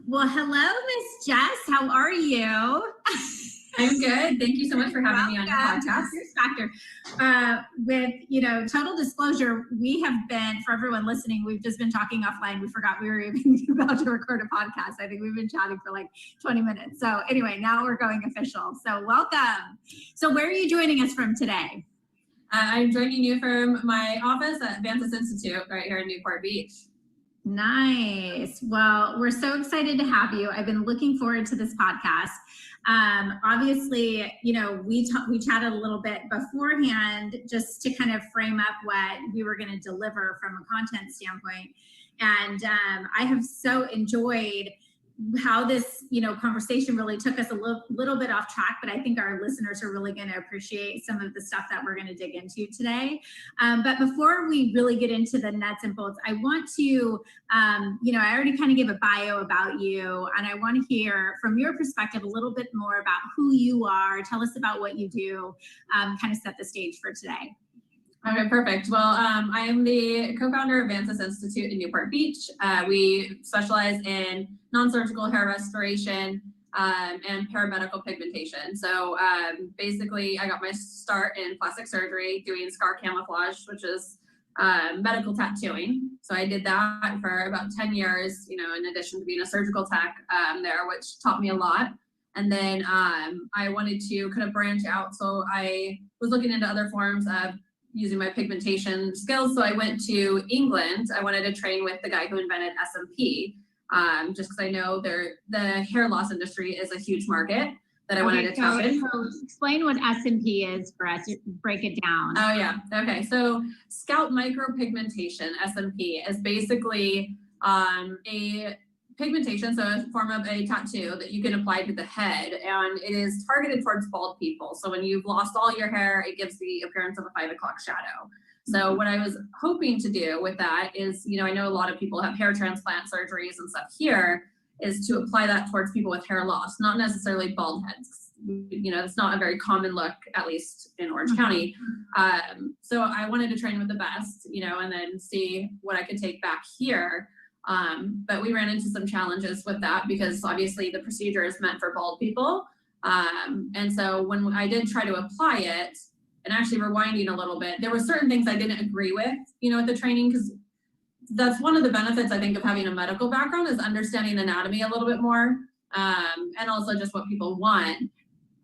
Well, hello, Miss Jess. How are you? I'm good. Thank you so much for having me on your podcast. Factor. With total disclosure, we have been, for everyone listening, we've just been talking offline. We forgot we were even about to record a podcast. I think we've been chatting for like 20 minutes. So anyway, now we're going official. So welcome. So where are you joining us from today? I'm joining you from my office at Vantis Institute right here in Newport Beach. Nice. Well, we're so excited to have you. I've been looking forward to this podcast. Obviously, we chatted a little bit beforehand just to kind of frame up what we were going to deliver from a content standpoint. And I have so enjoyed how this, conversation really took us a little bit off track, but I think our listeners are really going to appreciate some of the stuff that we're going to dig into today. But before we really get into the nuts and bolts, I want to, I already kind of gave a bio about you, and I want to hear from your perspective a little bit more about who you are. Tell us about what you do, kind of set the stage for today. Okay, perfect. Well, I am the co-founder of Vantis Institute in Newport Beach. We specialize in non-surgical hair restoration and paramedical pigmentation. So basically, I got my start in plastic surgery doing scar camouflage, which is medical tattooing. So I did that for about 10 years, in addition to being a surgical tech there, which taught me a lot. And then I wanted to kind of branch out. So I was looking into other forms of using my pigmentation skills. So I went to England. I wanted to train with the guy who invented SMP, just because I know the hair loss industry is a huge market that I wanted to tap in. So explain what SMP is for us, break it down. Oh yeah, okay. So scalp micro-pigmentation, SMP, is basically a pigmentation, so a form of a tattoo that you can apply to the head, and it is targeted towards bald people. So when you've lost all your hair, it gives the appearance of a 5 o'clock shadow. So what I was hoping to do with that is, I know a lot of people have hair transplant surgeries and stuff here, is to apply that towards people with hair loss, not necessarily bald heads. It's not a very common look, at least in Orange County. So I wanted to train with the best, and then see what I could take back here. But we ran into some challenges with that because obviously the procedure is meant for bald people. And so when I did try to apply it, and actually rewinding a little bit, there were certain things I didn't agree with, with the training, because that's one of the benefits I think of having a medical background is understanding anatomy a little bit more, and also just what people want.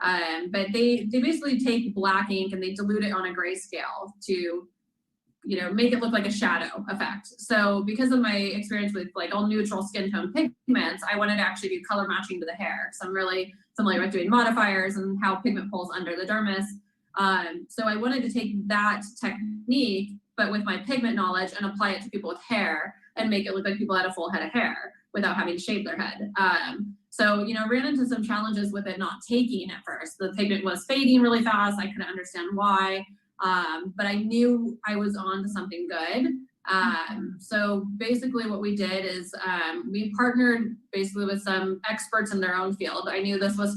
But they basically take black ink and they dilute it on a grayscale to make it look like a shadow effect. So because of my experience with like all neutral skin tone pigments, I wanted to actually do color matching to the hair. So I'm really familiar with doing modifiers and how pigment pulls under the dermis. So I wanted to take that technique, but with my pigment knowledge, and apply it to people with hair and make it look like people had a full head of hair without having to shave their head. So, ran into some challenges with it not taking at first. The pigment was fading really fast. I couldn't understand why. But I knew I was on to something good. So basically what we did is we partnered basically with some experts in their own field. I knew this was,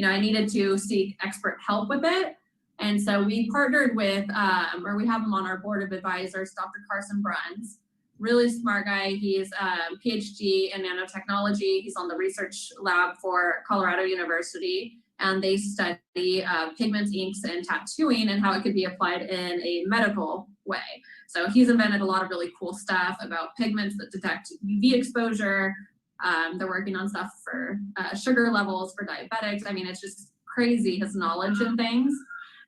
I needed to seek expert help with it. And so we partnered with, or we have him on our board of advisors, Dr. Carson Bruns, really smart guy. He's a PhD in nanotechnology. He's on the research lab for Colorado University. And they study pigments, inks, and tattooing and how it could be applied in a medical way. So he's invented a lot of really cool stuff about pigments that detect UV exposure. They're working on stuff for sugar levels for diabetics. I mean, it's just crazy, his knowledge and things.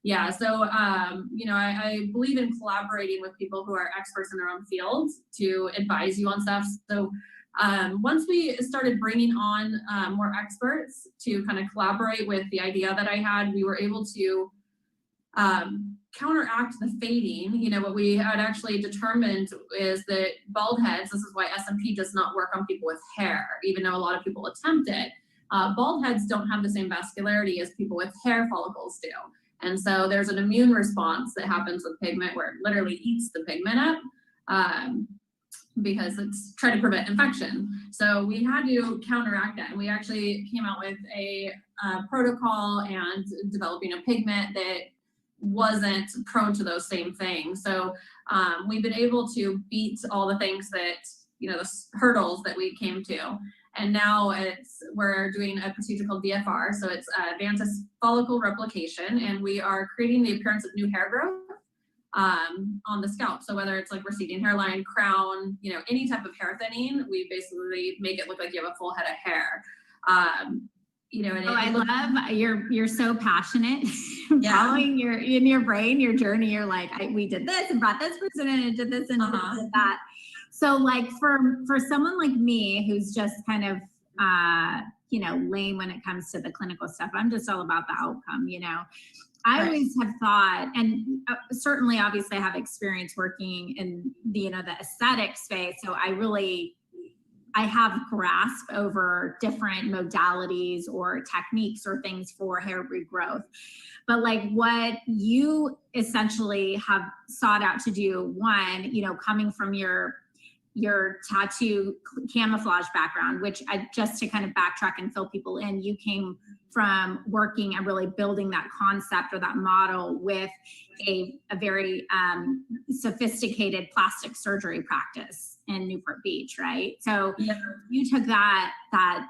Yeah, so, I believe in collaborating with people who are experts in their own fields to advise you on stuff. So once we started bringing on more experts to kind of collaborate with the idea that I had, we were able to counteract the fading. What we had actually determined is that bald heads, this is why SMP does not work on people with hair, even though a lot of people attempt it. Bald heads don't have the same vascularity as people with hair follicles do. And so there's an immune response that happens with pigment where it literally eats the pigment up. Because it's trying to prevent infection. So we had to counteract that. And we actually came out with a protocol and developing a pigment that wasn't prone to those same things. So we've been able to beat all the things that, the hurdles that we came to. And now we're doing a procedure called VFR. So it's Vantis follicle replication, and we are creating the appearance of new hair growth on the scalp. So whether it's like receding hairline, crown, any type of hair thinning, we basically make it look like you have a full head of hair. I love you're so passionate. Following in your brain, your journey. You're like, we did this and brought this person in and did this and did that. So like for someone like me who's just kind of lame when it comes to the clinical stuff, I'm just all about the outcome. I always have thought, and certainly obviously I have experience working in the aesthetic space, so I have grasp over different modalities or techniques or things for hair regrowth. But like what you essentially have sought out to do, one, coming from your tattoo camouflage background, which just to kind of backtrack and fill people in, you came from working and really building that concept or that model with a very sophisticated plastic surgery practice in Newport Beach, right? So you took that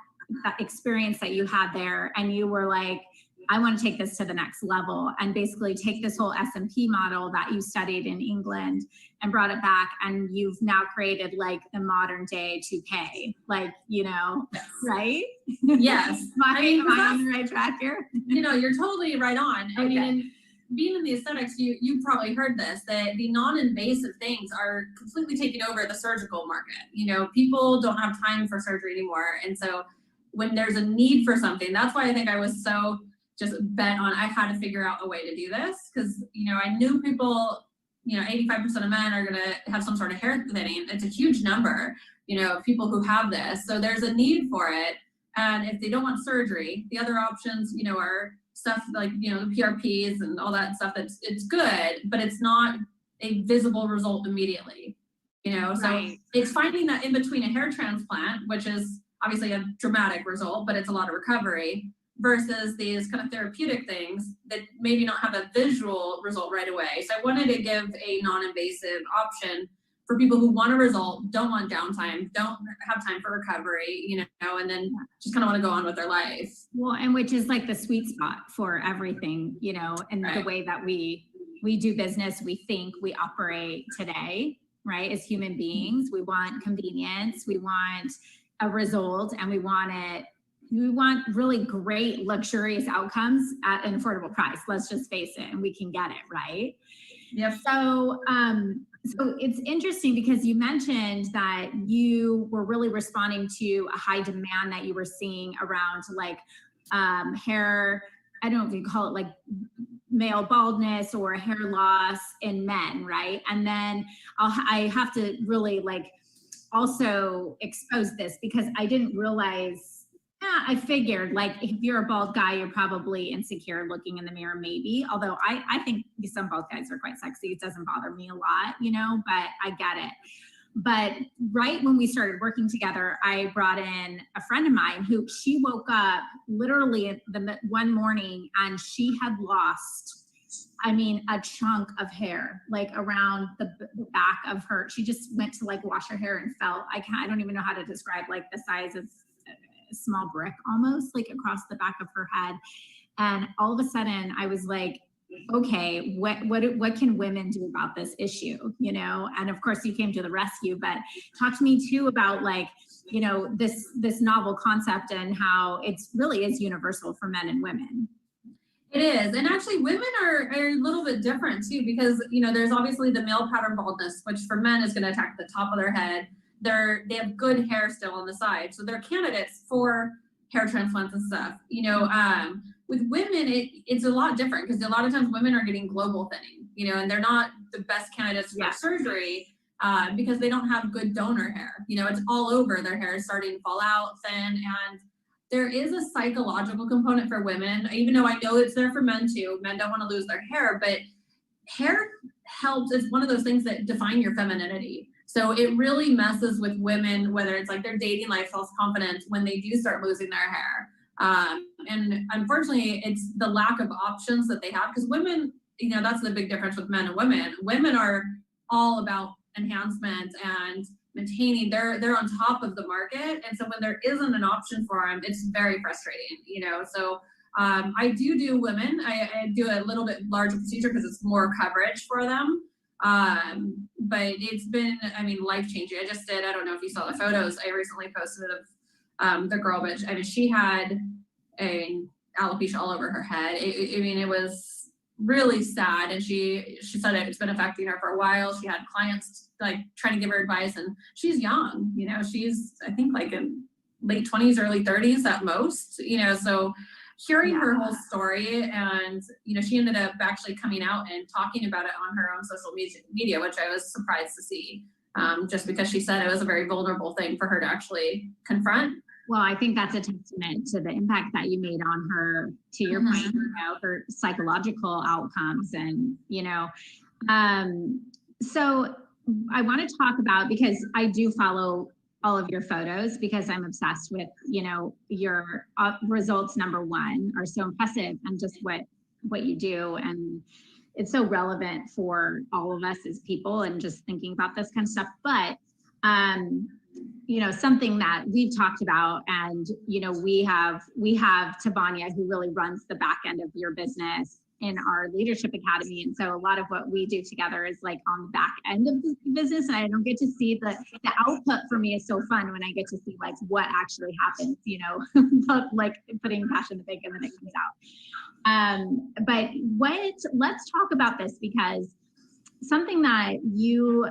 experience that you had there and you were like, I want to take this to the next level and basically take this whole SMP model that you studied in England and brought it back, and you've now created like the modern day 2K, like, right? Yes. Am I on the right track here? You're totally right on. Okay. I mean, being in the aesthetics, you probably heard this, that the non-invasive things are completely taking over the surgical market. People don't have time for surgery anymore. And so when there's a need for something, that's why I think I was so just bent on, I had to figure out a way to do this. Cause I knew people, 85% of men are going to have some sort of hair thinning. It's a huge number, of people who have this. So there's a need for it. And if they don't want surgery, the other options, are stuff like, the PRPs and all that stuff. It's good, but it's not a visible result immediately, so right. It's finding that in between a hair transplant, which is obviously a dramatic result, but it's a lot of recovery, versus these kind of therapeutic things that maybe not have a visual result right away. So I wanted to give a non-invasive option for people who want a result, don't want downtime, don't have time for recovery, and then just kind of want to go on with their life. Well, and which is like the sweet spot for everything, and the way that we do business, we think, we operate today, right? As human beings, we want convenience, we want a result, and we want really great luxurious outcomes at an affordable price. Let's just face it, and we can get it, right? Yep. So it's interesting because you mentioned that you were really responding to a high demand that you were seeing around like hair, I don't know if you call it like male baldness or hair loss in men, right? And then I have to really like also expose this because I didn't realize, I figured like if you're a bald guy, you're probably insecure looking in the mirror, maybe. Although I think some bald guys are quite sexy. It doesn't bother me a lot, but I get it. But right when we started working together, I brought in a friend of mine who she woke up literally one morning and she had lost, a chunk of hair, like around the back of her. She just went to like wash her hair and felt, I don't even know how to describe like the size of a small brick almost, like across the back of her head. And all of a sudden I was like, okay, what can women do about this issue? And of course you came to the rescue, but talk to me too about like, this novel concept and how it's really is universal for men and women. It is. And actually women are a little bit different too, because, there's obviously the male pattern baldness, which for men is going to attack the top of their head. They have good hair still on the side. So they're candidates for hair transplants and stuff. With women, it's a lot different because a lot of times women are getting global thinning, and they're not the best candidates for surgery because they don't have good donor hair. It's all over. Their hair is starting to fall out, thin, and there is a psychological component for women, even though I know it's there for men too. Men don't want to lose their hair, but hair helps. It's one of those things that define your femininity. So it really messes with women, whether it's like their dating life, self-confidence, when they do start losing their hair. And unfortunately, it's the lack of options that they have, because women, that's the big difference with men and women. Women are all about enhancement and maintaining, they're on top of the market. And so when there isn't an option for them, it's very frustrating, you know? So I do women. I do a little bit larger procedure because it's more coverage for them. But it's been, I mean, life-changing. I just did, I don't know if you saw the photos I recently posted of the girl, but I mean, she had a alopecia all over her head. I mean, it was really sad, and she said it's been affecting her for a while. She had clients like trying to give her advice, and she's young, you know, she's I think like in late 20s, early 30s at most, you know, so hearing her whole story, and you know, she ended up actually coming out and talking about it on her own social media, which I was surprised to see, just because she said it was a very vulnerable thing for her to actually confront. Well, I think that's a testament to the impact that you made on her, to your point, you know, her psychological outcomes. And, you know, so I want to talk about, because I do follow all of your photos because I'm obsessed with, you know, your results, number one, are so impressive, and just what you do. And it's so relevant for all of us as people and just thinking about this kind of stuff. But, you know, something that we've talked about, and, you know, we have Tavania, who really runs the back end of your business in our leadership academy. And so a lot of what we do together is like on the back end of the business. And I don't get to see the output. For me is so fun when I get to see like what actually happens, you know, like putting cash in the bank and then it comes out. But let's talk about this, because something that you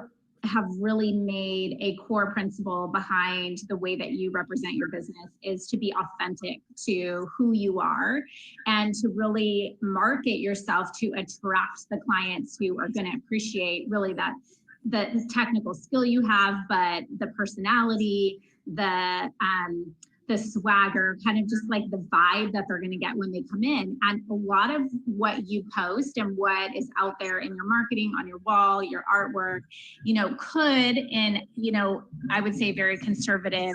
have really made a core principle behind the way that you represent your business is to be authentic to who you are, and to really market yourself to attract the clients who are going to appreciate really that the technical skill you have, but the personality, the swagger, kind of just like the vibe that they're going to get when they come in. And a lot of what you post and what is out there in your marketing, on your wall, your artwork, you know, could, in, you know, I would say very conservative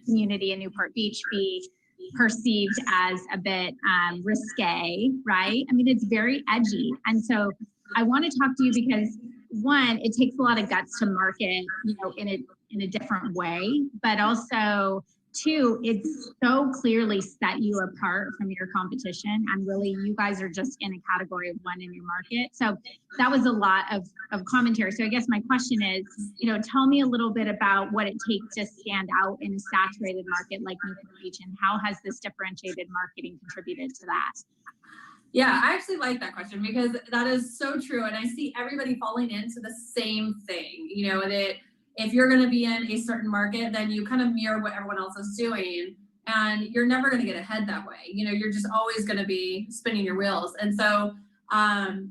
community in Newport Beach, be perceived as a bit risque, right? I mean, it's very edgy. And so I want to talk to you because, one, it takes a lot of guts to market, you know, in a different way, but also, two, it's so clearly set you apart from your competition, and really you guys are just in a category of one in your market. So that was a lot of commentary. So I guess my question is, you know, tell me a little bit about what it takes to stand out in a saturated market like Newport Beach, and how has this differentiated marketing contributed to that? Yeah, I actually like that question, because that is so true. And I see everybody falling into the same thing, you know, that if you're going to be in a certain market, then you kind of mirror what everyone else is doing, and you're never going to get ahead that way. You know, you're just always going to be spinning your wheels. And so,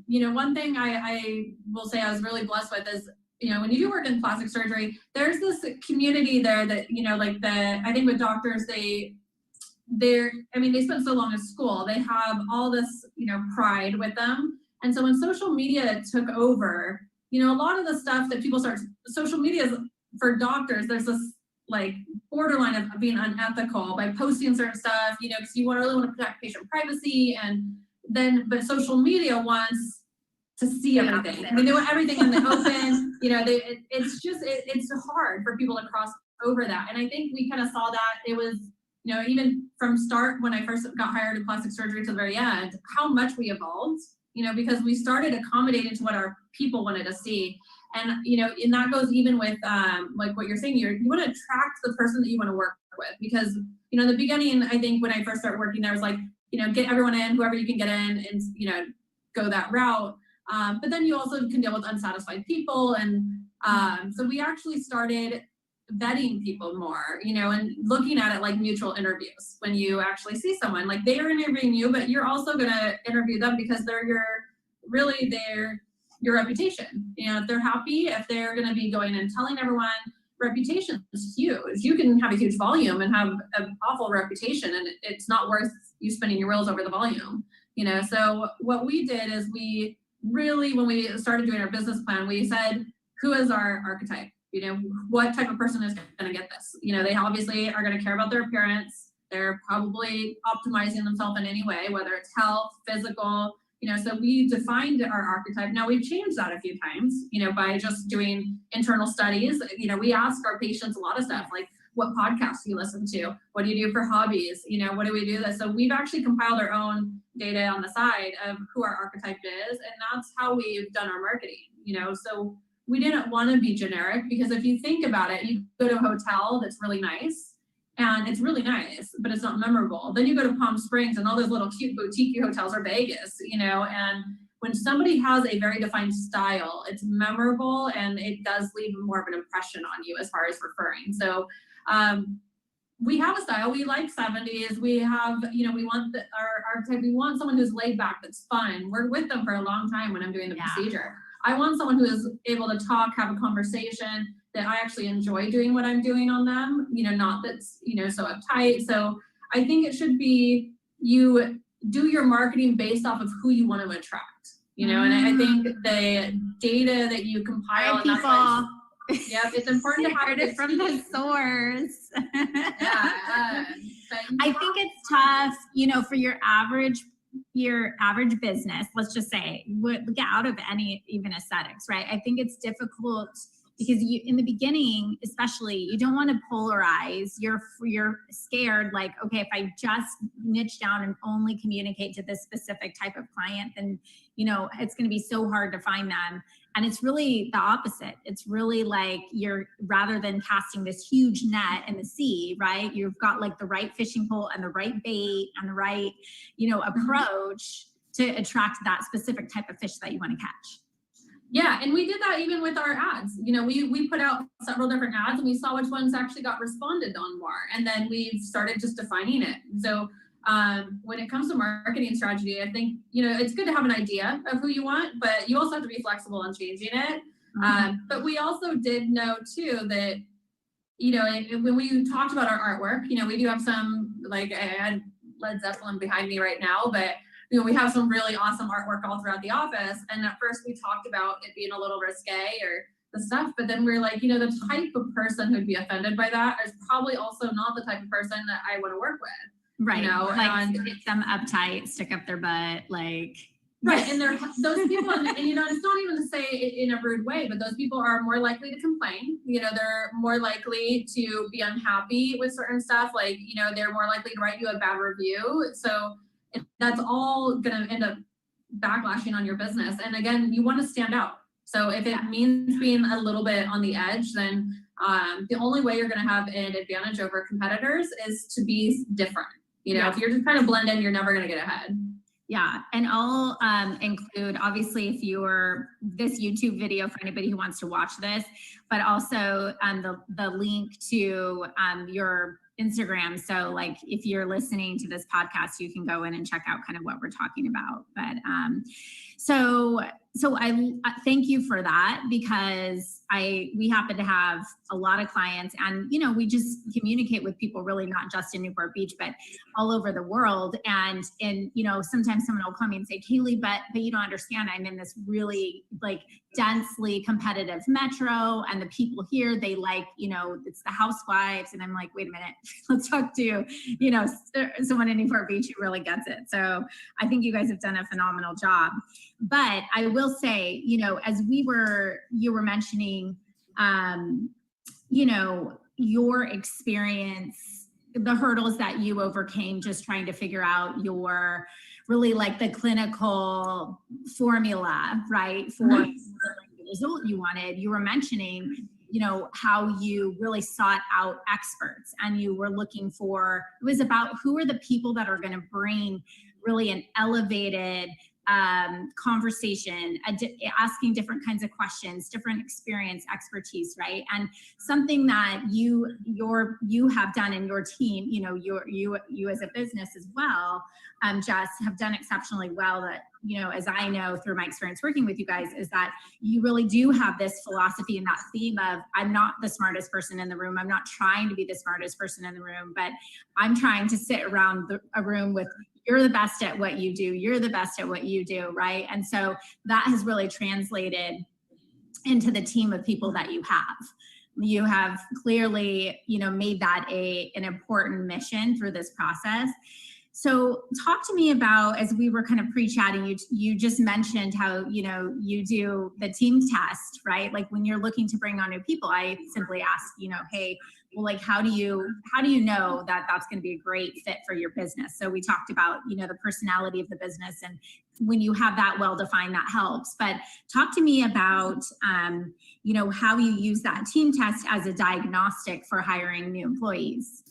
you know, one thing I will say I was really blessed with is, you know, when you do work in plastic surgery, there's this community there that, you know, like I think with doctors, I mean, they spend so long in school, they have all this, you know, pride with them. And so when social media took over, you know, a lot of the stuff that people social media is, for doctors, there's this like borderline of being unethical by posting certain stuff, you know, because you really want to protect patient privacy. And then, but social media wants to see everything. I mean, they want everything in the open, you know, it's hard for people to cross over that. And I think we kind of saw that. It was, you know, even from start, when I first got hired in plastic surgery to the very end, how much we evolved, you know, because we started accommodating to what our people wanted to see. And, you know, and that goes even with like what you're saying, you want to attract the person that you want to work with, because, you know, in the beginning, I think when I first started working there, was like, you know, get everyone in, whoever you can get in, and, you know, go that route. But then you also can deal with unsatisfied people. And so we actually started vetting people more, you know, and looking at it like mutual interviews. When you actually see someone, like they are interviewing you, but you're also going to interview them, because they're your reputation. You know, if they're happy, if they're going to be going and telling everyone, reputation is huge. You can have a huge volume and have an awful reputation, and it's not worth you spinning your wheels over the volume, you know. So what we did is, we really, when we started doing our business plan, we said, who is our archetype? You know, what type of person is going to get this? You know, they obviously are going to care about their appearance. They're probably optimizing themselves in any way, whether it's health, physical, So we defined our archetype. Now we've changed that a few times, by just doing internal studies. We ask our patients a lot of stuff like, what podcasts do you listen to? What do you do for hobbies? What do we do this? So we've actually compiled our own data on the side of who our archetype is, and that's how we've done our marketing. So we didn't want to be generic, because if you think about it, you go to a hotel that's really nice, and it's really nice, but it's not memorable. Then you go to Palm Springs and all those little cute boutique hotels, or Vegas, and when somebody has a very defined style, it's memorable and it does leave more of an impression on you as far as referring. So we have a style. We like 70s. We have, we want our archetype. We want someone who's laid back, that's fun. We're with them for a long time when I'm doing the procedure. I want someone who is able to talk, have a conversation, that I actually enjoy doing what I'm doing on them, not that's, so uptight. So I think it should be, you do your marketing based off of who you want to attract, and I think the data that you compile, people. Yeah, it's important to have it from the source. Yeah, I think it's tough, for your average business. Let's just say, get out of any even aesthetics, right? I think it's difficult because in the beginning, especially, you don't want to polarize. You're scared, like, okay, if I just niche down and only communicate to this specific type of client, then it's going to be so hard to find them. And it's really the opposite. It's really like, rather than casting this huge net in the sea, right? You've got like the right fishing pole and the right bait and the right, approach to attract that specific type of fish that you want to catch. Yeah, and we did that even with our ads. We put out several different ads, and we saw which ones actually got responded on more. And then we started just defining it. So when it comes to marketing strategy, I think, it's good to have an idea of who you want, but you also have to be flexible in changing it. But we also did know too that, when we talked about our artwork, we do have some, like, I had Led Zeppelin behind me right now, but we have some really awesome artwork all throughout the office. And at first we talked about it being a little risque or the stuff, but then we're like, the type of person who'd be offended by that is probably also not the type of person that I want to work with. Right. And get them uptight, stick up their butt, like. Right. And those people, and it's not even to say it in a rude way, but those people are more likely to complain. They're more likely to be unhappy with certain stuff. Like, they're more likely to write you a bad review. So that's all going to end up backlashing on your business. And again, you want to stand out. So if it means being a little bit on the edge, then the only way you're going to have an advantage over competitors is to be different. If you're just kind of blend in, you're never going to get ahead. Yeah. And I'll include, obviously, if you're this YouTube video for anybody who wants to watch this, but also the link to your Instagram. So like, if you're listening to this podcast, you can go in and check out kind of what we're talking about. But so I thank you for that, because we happen to have a lot of clients, and we just communicate with people really not just in Newport Beach, but all over the world. And sometimes someone will call me and say, Kaylee, but you don't understand. I'm in this really like densely competitive metro, and the people here, they like, it's the housewives. And I'm like, wait a minute, let's talk to, someone in Newport Beach who really gets it. So I think you guys have done a phenomenal job. But I will say, as you were mentioning, your experience, the hurdles that you overcame just trying to figure out your really like the clinical formula, right? For the result you wanted. You were mentioning, how you really sought out experts, and you were looking for, it was about who are the people that are going to bring really an elevated conversation, asking different kinds of questions, different experience, expertise, right? And something that you have done in your team, you as a business as well, Jess, have done exceptionally well. That, as I know through my experience working with you guys, is that you really do have this philosophy and that theme of, I'm not the smartest person in the room. I'm not trying to be the smartest person in the room, but I'm trying to sit around a room with, you're the best at what you do. You're the best at what you do, right? And so that has really translated into the team of people that you have. You have clearly, made that an important mission through this process. So talk to me about, as we were kind of pre-chatting, you just mentioned how, you do the team test, right? Like when you're looking to bring on new people, I simply ask, hey, well, like, how do you know that that's going to be a great fit for your business? So we talked about, the personality of the business, and when you have that well-defined, that helps. But talk to me about, how you use that team test as a diagnostic for hiring new employees.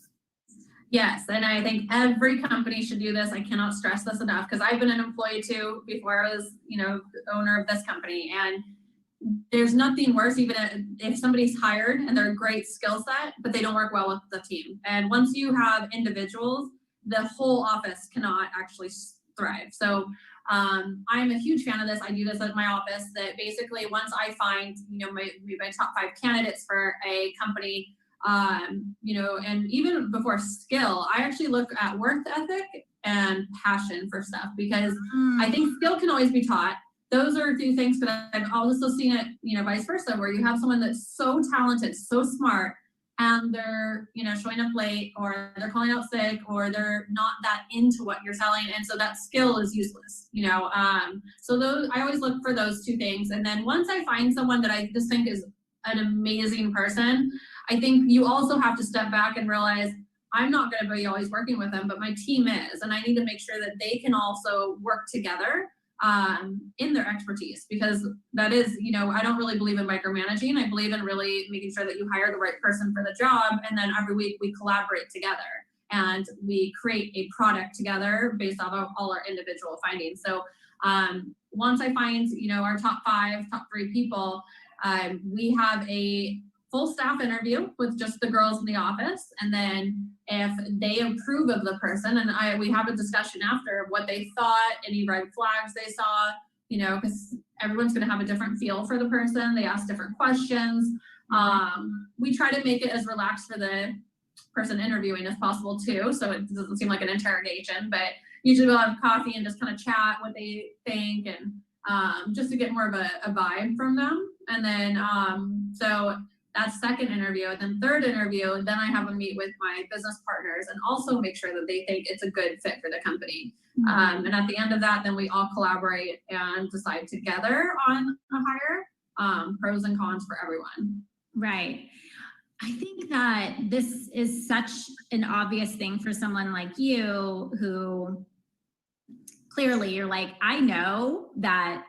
Yes, and I think every company should do this. I cannot stress this enough, because I've been an employee too before I was, the owner of this company. And there's nothing worse, even if somebody's hired and they're a great skill set, but they don't work well with the team. And once you have individuals, the whole office cannot actually thrive. So I'm a huge fan of this. I do this at my office, that basically once I find, my top 5 candidates for a company, and even before skill, I actually look at work ethic and passion for stuff, because I think skill can always be taught. Those are 2 things, but I've also seen it, vice versa, where you have someone that's so talented, so smart, and they're, showing up late, or they're calling out sick, or they're not that into what you're selling. And so that skill is useless, so those, I always look for those 2 things. And then once I find someone that I just think is an amazing person, I think you also have to step back and realize, I'm not going to be always working with them, but my team is, and I need to make sure that they can also work together in their expertise, because that is, I don't really believe in micromanaging. I believe in really making sure that you hire the right person for the job, and then every week we collaborate together and we create a product together based off of all our individual findings. So once I find, our top 3 people, we have a full staff interview with just the girls in the office, and then if they approve of the person, and we have a discussion after of what they thought, any red flags they saw, because everyone's going to have a different feel for the person. They ask different questions. We try to make it as relaxed for the person interviewing as possible too, so it doesn't seem like an interrogation, but usually we'll have coffee and just kind of chat what they think, and just to get more of a vibe from them. And then so that's second interview. And then third interview, then I have a meet with my business partners and also make sure that they think it's a good fit for the company. And at the end of that, then we all collaborate and decide together on a hire, pros and cons for everyone. Right. I think that this is such an obvious thing for someone like you, who clearly you're like, I know that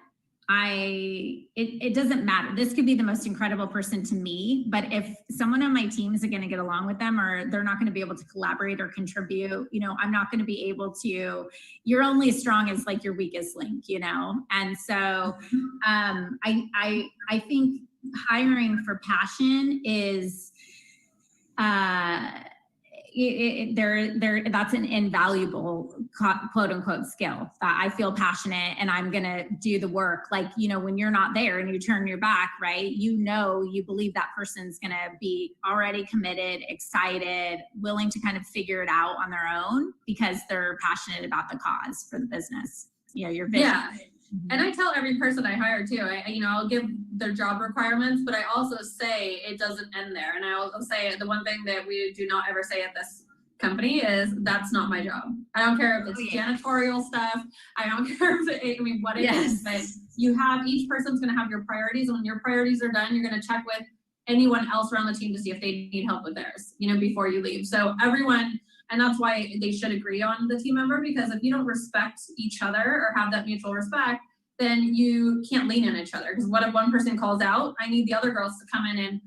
it doesn't matter. This could be the most incredible person to me, but if someone on my team isn't going to get along with them, or they're not going to be able to collaborate or contribute, I'm not going to be able to. You're only as strong as like your weakest link, And so I think hiring for passion is that's an invaluable quote unquote skill, that I feel passionate and I'm going to do the work. Like, when you're not there and you turn your back, right? You believe that person's going to be already committed, excited, willing to kind of figure it out on their own because they're passionate about the cause for the business, your vision. Yeah. And I tell every person I hire too, I'll give their job requirements, but I also say it doesn't end there. And I also say the one thing that we do not ever say at this company is, that's not my job. I don't care if it's janitorial stuff. I don't care if what it is, but each person's going to have your priorities. And when your priorities are done, you're going to check with anyone else around the team to see if they need help with theirs, before you leave. So everyone. And that's why they should agree on the team member, because if you don't respect each other or have that mutual respect, then you can't lean on each other. Because what if one person calls out? I need the other girls to come in and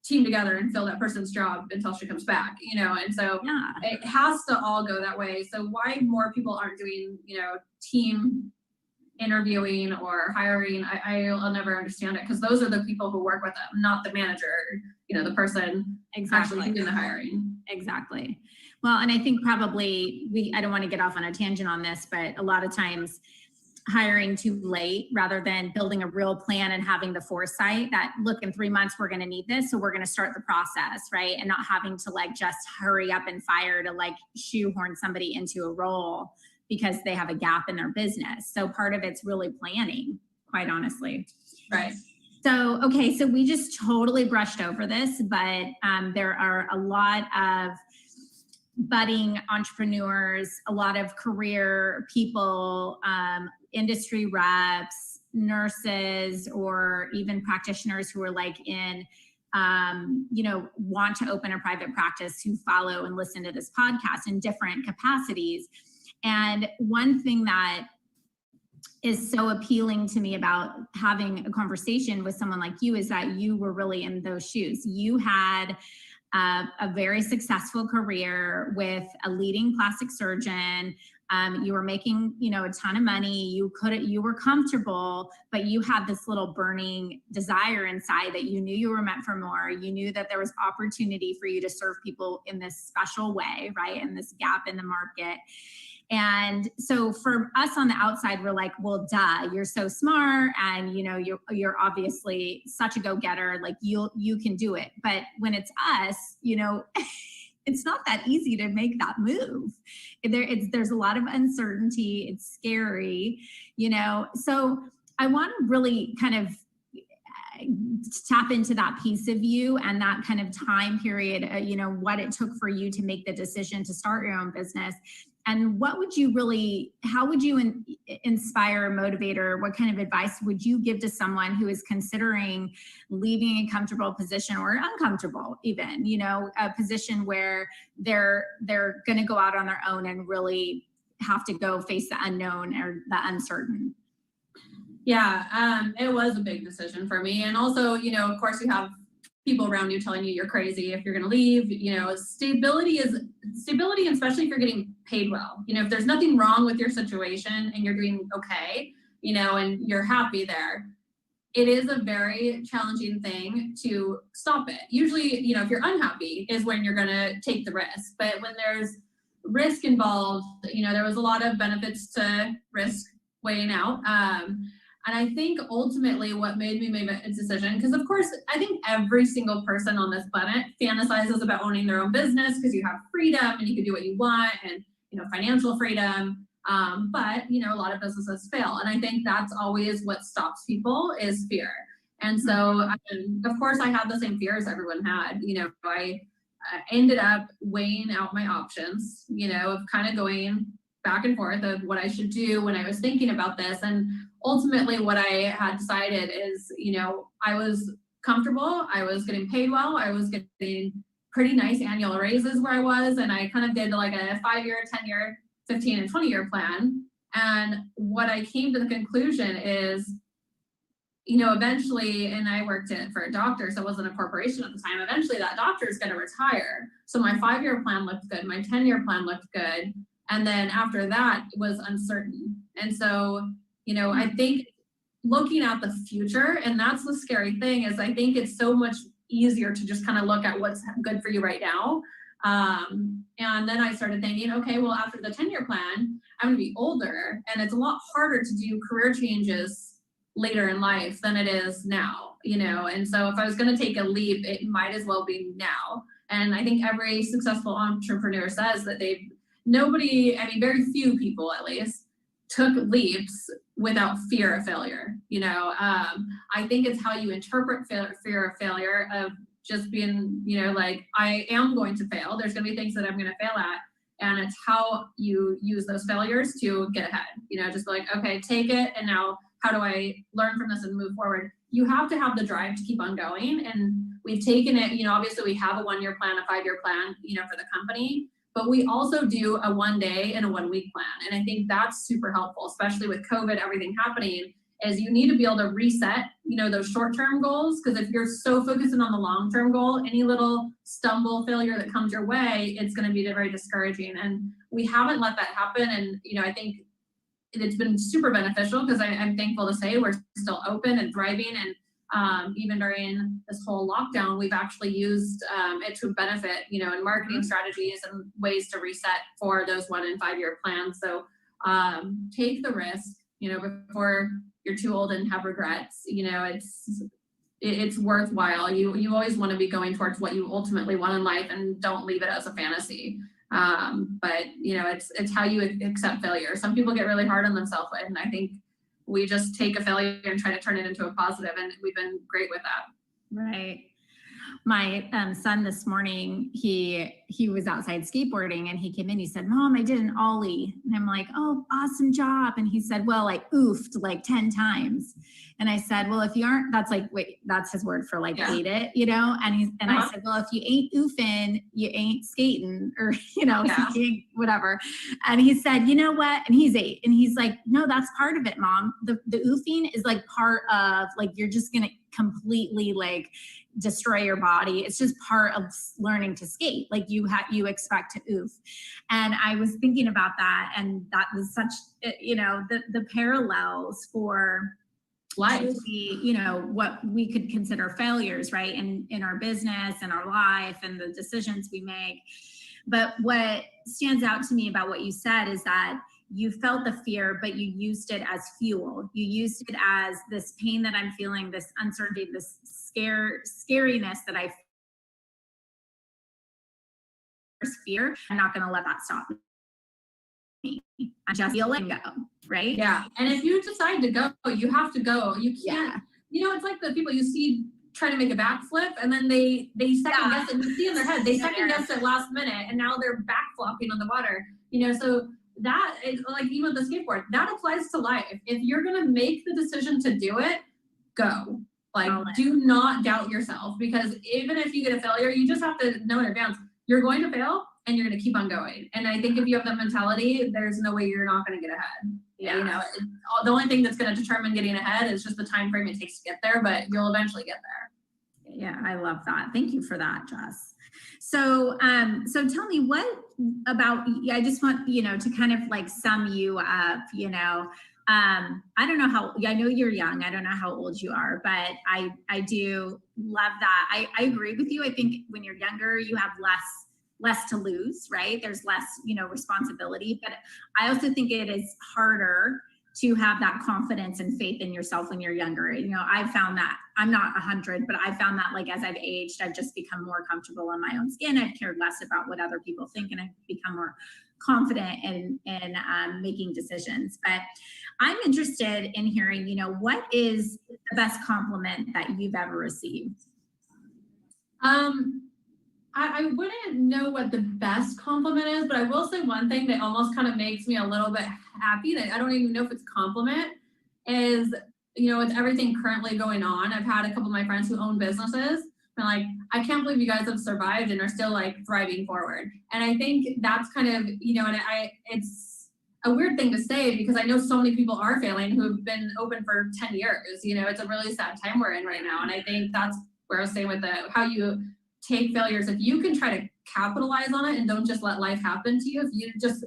team together and fill that person's job until she comes back, and so it has to all go that way. So why more people aren't doing, team interviewing or hiring, I'll never understand it, because those are the people who work with them, not the manager, the person actually doing the hiring. Exactly. Well, and I think probably I don't want to get off on a tangent on this, but a lot of times hiring too late rather than building a real plan and having the foresight that, look, in 3 months, we're going to need this. So we're going to start the process, right? And not having to just hurry up and fire to shoehorn somebody into a role because they have a gap in their business. So part of it's really planning, quite honestly. Right. So, okay, so we just totally brushed over this, but there are a lot of budding entrepreneurs, a lot of career people, industry reps, nurses, or even practitioners who are like in, want to open a private practice, who follow and listen to this podcast in different capacities. And one thing that is so appealing to me about having a conversation with someone like you is that you were really in those shoes. You had a very successful career with a leading plastic surgeon. You were making, a ton of money. You were comfortable, but you had this little burning desire inside that you knew you were meant for more. You knew that there was opportunity for you to serve people in this special way, right? And this gap in the market. And so for us on the outside, we're like, well, duh, you're so smart. And, you're obviously such a go-getter, like you can do it. But when it's us, it's not that easy to make that move. There's a lot of uncertainty. It's scary, so I want to really kind of tap into that piece of you and that kind of time period, what it took for you to make the decision to start your own business. And how would you inspire, motivate, or what kind of advice would you give to someone who is considering leaving a comfortable position, or uncomfortable even, a position where they're going to go out on their own and really have to go face the unknown or the uncertain? Yeah, it was a big decision for me. And also, of course, you have people around you telling you you're crazy if you're going to leave. Stability, and especially if you're getting paid well. If there's nothing wrong with your situation and you're doing okay, and you're happy there, it is a very challenging thing to stop it. Usually, if you're unhappy is when you're going to take the risk. But when there's risk involved, there was a lot of benefits to risk weighing out. And I think ultimately what made me make a decision, because of course, I think every single person on this planet fantasizes about owning their own business because you have freedom and you can do what you want and, financial freedom. But, a lot of businesses fail. And I think that's always what stops people is fear. And so, of course, I had the same fears everyone had. I ended up weighing out my options, of kind of going back and forth of what I should do when I was thinking about this. And ultimately what I had decided is, I was comfortable, I was getting paid well, I was getting pretty nice annual raises where I was. And I kind of did like a 5-year, 10-year, 15 and 20-year plan. And what I came to the conclusion is, eventually, and I worked for a doctor, so it wasn't a corporation at the time, eventually that doctor is going to retire. So my 5-year plan looked good, my 10-year plan looked good. And then after that it was uncertain. And so, I think looking at the future, and that's the scary thing, is I think it's so much easier to just kind of look at what's good for you right now. And then I started thinking, okay, well, after the 10-year plan, I'm going to be older, and it's a lot harder to do career changes later in life than it is now, and so if I was going to take a leap, it might as well be now. And I think every successful entrepreneur says that very few people at least took leaps without fear of failure. I think it's how you interpret fear of failure, of just being, like, I am going to fail. There's going to be things that I'm going to fail at. And it's how you use those failures to get ahead, just be like, okay, take it. And now how do I learn from this and move forward? You have to have the drive to keep on going. And we've taken it, obviously we have a 1-year plan, a 5-year plan, for the company, but we also do a 1-day and a 1-week plan. And I think that's super helpful, especially with COVID, everything happening, is you need to be able to reset, those short-term goals. Because if you're so focusing on the long-term goal, any little stumble, failure that comes your way, it's going to be very discouraging. And we haven't let that happen. And, I think it's been super beneficial, because I'm thankful to say we're still open and thriving. And even during this whole lockdown, we've actually used it to benefit, in marketing strategies and ways to reset for those 1- and 5-year plans. So take the risk, before you're too old and have regrets. It's worthwhile. You always want to be going towards what you ultimately want in life, and don't leave it as a fantasy. But it's how you accept failure. Some people get really hard on themselves, and I think we just take a failure and try to turn it into a positive, and we've been great with that. Right. My son this morning, he was outside skateboarding and he came in, he said, Mom, I did an ollie. And I'm like, oh, awesome job. And he said, well, I oofed like 10 times. And I said, well, if you aren't, that's like, wait, that's his word for like, ate it, you know? And I said, well, if you ain't oofing, you ain't skating, or, you know, whatever. And he said, you know what? And he's 8. And he's like, no, that's part of it, Mom. The oofing is like part of, like, you're just going to completely like destroy your body. It's just part of learning to skate. Like you expect to oof. And I was thinking about that, and that was such, you know, the parallels for life, you know, what we could consider failures, right? In our business and our life and the decisions we make. But what stands out to me about what you said is that you felt the fear, but you used it as fuel. You used it as this pain that I'm feeling, this uncertainty, this scariness that I fear. I'm not going to let that stop me. I just feel it and go, right? Yeah. And if you decide to go, you have to go. You can't, you know, it's like the people you see trying to make a backflip, and then they second guess it. You see in their head, they second guess it last minute, and now they're back flopping on the water. You know, so that is like, even with the skateboard, that applies to life. If you're going to make the decision to do it, go. Like, do not doubt yourself, because even if you get a failure, you just have to know in advance, you're going to fail and you're going to keep on going. And I think if you have that mentality, there's no way you're not going to get ahead. Yeah. You know, the only thing that's going to determine getting ahead is just the time frame it takes to get there, but you'll eventually get there. Yeah, I love that. Thank you for that, Jess. So, so tell me, what about, I just want, you know, to kind of like sum you up, you know, I don't know how, I know you're young. I don't know how old you are, but I do love that. I agree with you. I think when you're younger, you have less to lose, right? There's less, you know, responsibility, but I also think it is harder to have that confidence and faith in yourself when you're younger. You know, I've found that, I'm not 100, but I found that like as I've aged, I've just become more comfortable in my own skin. I've cared less about what other people think, and I've become more confident in making decisions. But I'm interested in hearing, you know, what is the best compliment that you've ever received? I wouldn't know what the best compliment is, but I will say one thing that almost kind of makes me a little bit happy, that I don't even know if it's a compliment, is, you know, with everything currently going on, I've had a couple of my friends who own businesses, and like, I can't believe you guys have survived and are still like thriving forward. And I think that's kind of, you know, and it's a weird thing to say, because I know so many people are failing who have been open for 10 years. You know, it's a really sad time we're in right now. And I think that's where I was saying with how you take failures, if you can try to capitalize on it and don't just let life happen to you, if you just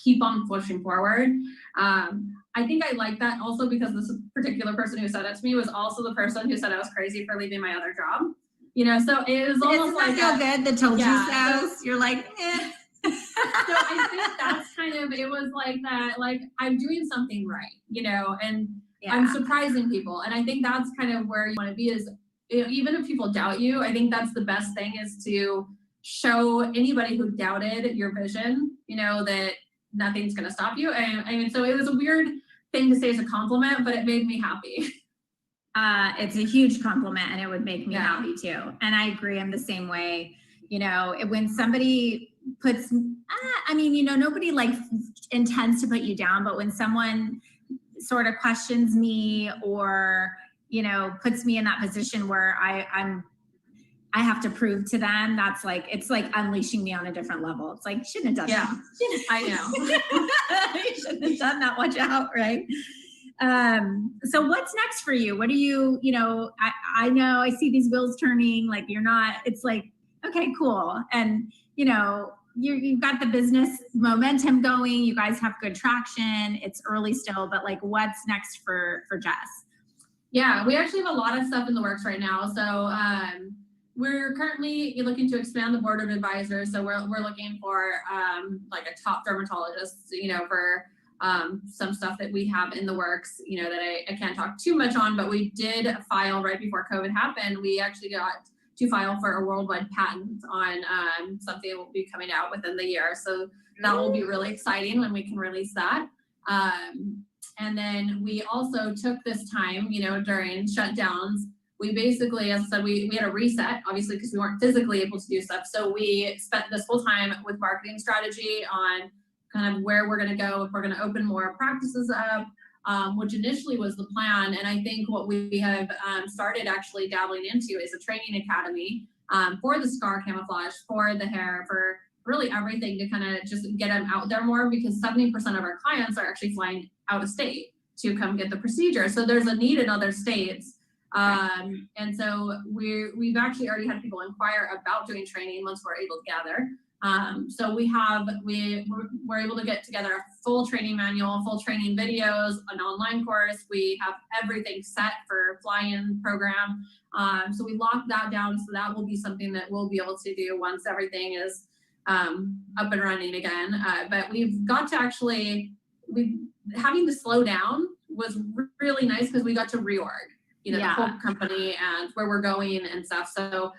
keep on pushing forward. I think I like that also because this particular person who said it to me was also the person who said I was crazy for leaving my other job. You know, so it was almost like feel good that told you so. You're like, eh. So I think that's kind of, it was like that, like, I'm doing something right, you know, and I'm surprising people. And I think that's kind of where you want to be, is, you know, even if people doubt you, I think that's the best thing, is to show anybody who doubted your vision, you know, that nothing's going to stop you. And I mean, so it was a weird thing to say as a compliment, but it made me happy. It's a huge compliment, and it would make me happy too. And I agree, I'm the same way. You know, when somebody puts, I mean, you know, nobody like intends to put you down, but when someone sort of questions me, or, you know, puts me in that position where I have to prove to them, that's like, it's like unleashing me on a different level. It's like, shouldn't have done that. I know. You shouldn't have done that. Watch out, right? So what's next for you? What do you know, I know I see these wheels turning, like you're not, it's like, okay, cool. And, you know, you've got the business momentum going. You guys have good traction. It's early still, but like, what's next for Jess? Yeah, we actually have a lot of stuff in the works right now. So we're currently looking to expand the board of advisors. So we're looking for like a top dermatologist, you know, for some stuff that we have in the works, you know, that I can't talk too much on, but we did file right before COVID happened. We actually got to file for a worldwide patent on something that will be coming out within the year. So that will be really exciting when we can release that. And then we also took this time, you know, during shutdowns we basically, as I said, we had a reset, obviously, because we weren't physically able to do stuff. So we spent this whole time with marketing strategy on kind of where we're going to go, if we're going to open more practices up, which initially was the plan. And I think what we have started actually dabbling into is a training academy for the scar camouflage, for the hair, for really everything, to kind of just get them out there more, because 70% of our clients are actually flying out of state to come get the procedure. So there's a need in other states. And so we've actually already had people inquire about doing training once we're able to gather. So we're able to get together a full training manual, full training videos, an online course. We have everything set for fly-in program. So we locked that down. So that will be something that we'll be able to do once everything is up and running again. But we've got to actually, having to slow down was really nice, because we got to reorg, the whole company and where we're going and stuff. So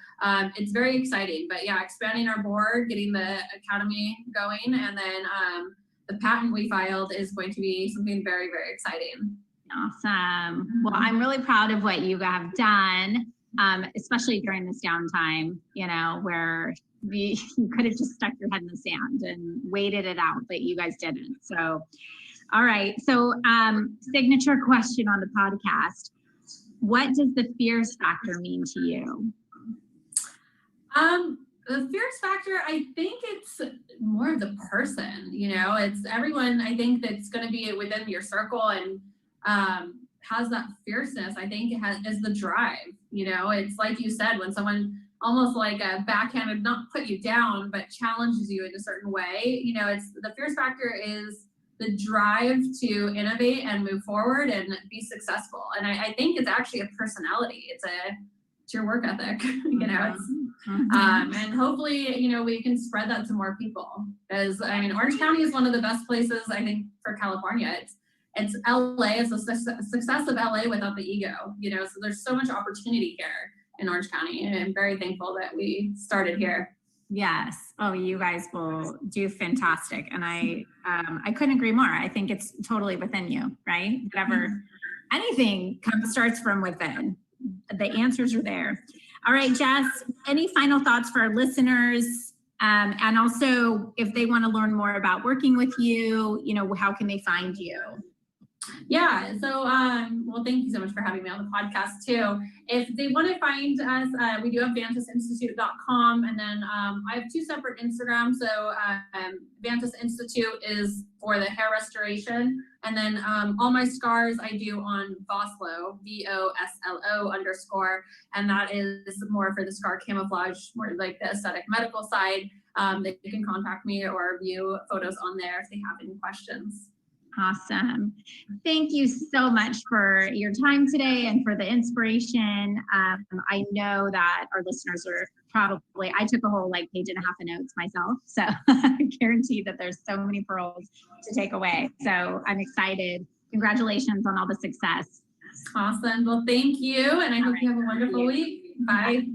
it's very exciting. But yeah, expanding our board, getting the academy going, and then the patent we filed is going to be something very, very exciting. Awesome. Well, I'm really proud of what you have done, especially during this downtime, where you could have just stuck your head in the sand and waited it out, but you guys didn't. So, all right. So signature question on the podcast. What does the fierce factor mean to you? The fierce factor, I think it's more of the person, it's everyone, I think, that's going to be within your circle and has that fierceness. I think is the drive, it's like you said, when someone almost like a backhanded, not put you down, but challenges you in a certain way, it's the fierce factor is the drive to innovate and move forward and be successful. And I think it's actually a personality. It's your work ethic, and hopefully, we can spread that to more people, because Orange County is one of the best places, I think, for California. It's LA, it's the success of LA without the ego, so there's so much opportunity here in Orange County, and I'm very thankful that we started here. Yes. Oh, you guys will do fantastic. And I couldn't agree more. I think it's totally within you, right? Whatever, anything starts from within. The answers are there. All right, Jess, any final thoughts for our listeners? And also, if they want to learn more about working with you, how can they find you? Yeah, so well, thank you so much for having me on the podcast too. If they want to find us, we do have vantisinstitute.com, and then I have two separate Instagrams. So Vantis Institute is for the hair restoration, and then all my scars I do on Oslo, VOSLO_, and that is more for the scar camouflage, more like the aesthetic medical side. They can contact me or view photos on there if they have any questions. Awesome. Thank you so much for your time today and for the inspiration. I know that our listeners are probably, I took a whole page and a half of notes myself. So I guarantee that there's so many pearls to take away. So I'm excited. Congratulations on all the success. Awesome. Well, thank you. And I hope you have a wonderful week. Bye.